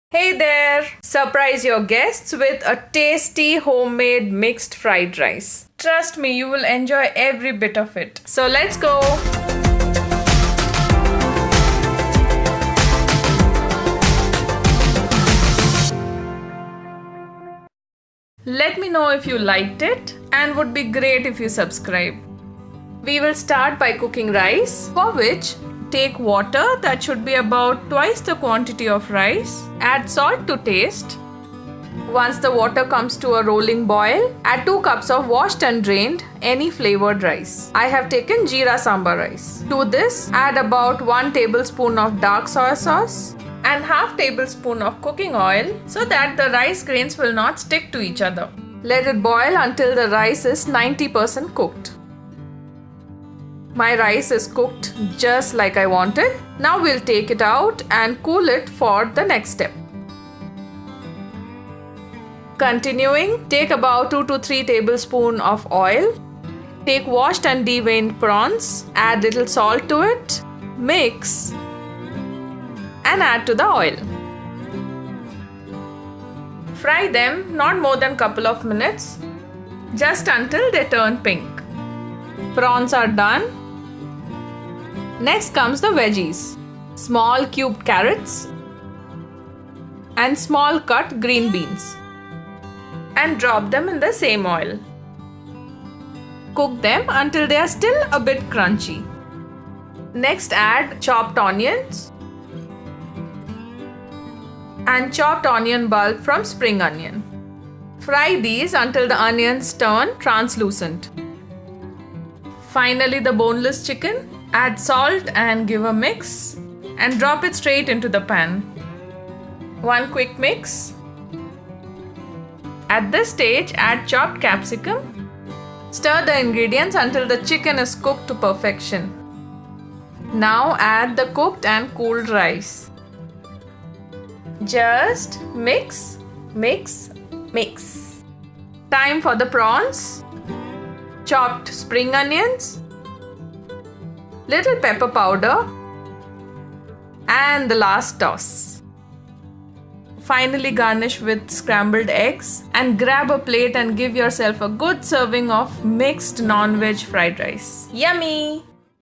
Hey there! Surprise your guests with a tasty homemade mixed fried rice. Trust me, you will enjoy every bit of it. So let's go! Let me know if you liked it and would be great if you subscribe. We will start by cooking rice, for which take water that should be about twice the quantity of rice. Add salt to taste. Once the water comes to a rolling boil, add 2 cups of washed and drained any flavored rice. I have taken Jeera Sambar rice. To this, add about 1 tablespoon of dark soy sauce and half tablespoon of cooking oil so that the rice grains will not stick to each other. Let it boil until the rice is 90% cooked. My rice is cooked just like I wanted. Now we'll take it out and cool it for the next step. Continuing, take about 2 to 3 tablespoons of oil. Take washed and deveined prawns, add little salt to it, mix and add to the oil. Fry them not more than couple of minutes, just until they turn pink. Prawns are done. Next comes the veggies. Small cubed carrots and small cut green beans. And drop them in the same oil. Cook them until they are still a bit crunchy. Next add chopped onions and chopped onion bulb from spring onion. Fry these until the onions turn translucent. Finally, the boneless chicken. Add salt and give a mix and drop it straight into the pan. One quick mix. At this stage, add chopped capsicum. Stir the ingredients until the chicken is cooked to perfection. Now add the cooked and cooled rice. Just mix, mix, mix. Time for the prawns. Chopped spring onions, little pepper powder, and the last toss. Finally garnish with scrambled eggs and grab a plate and give yourself a good serving of mixed non-veg fried rice. Yummy!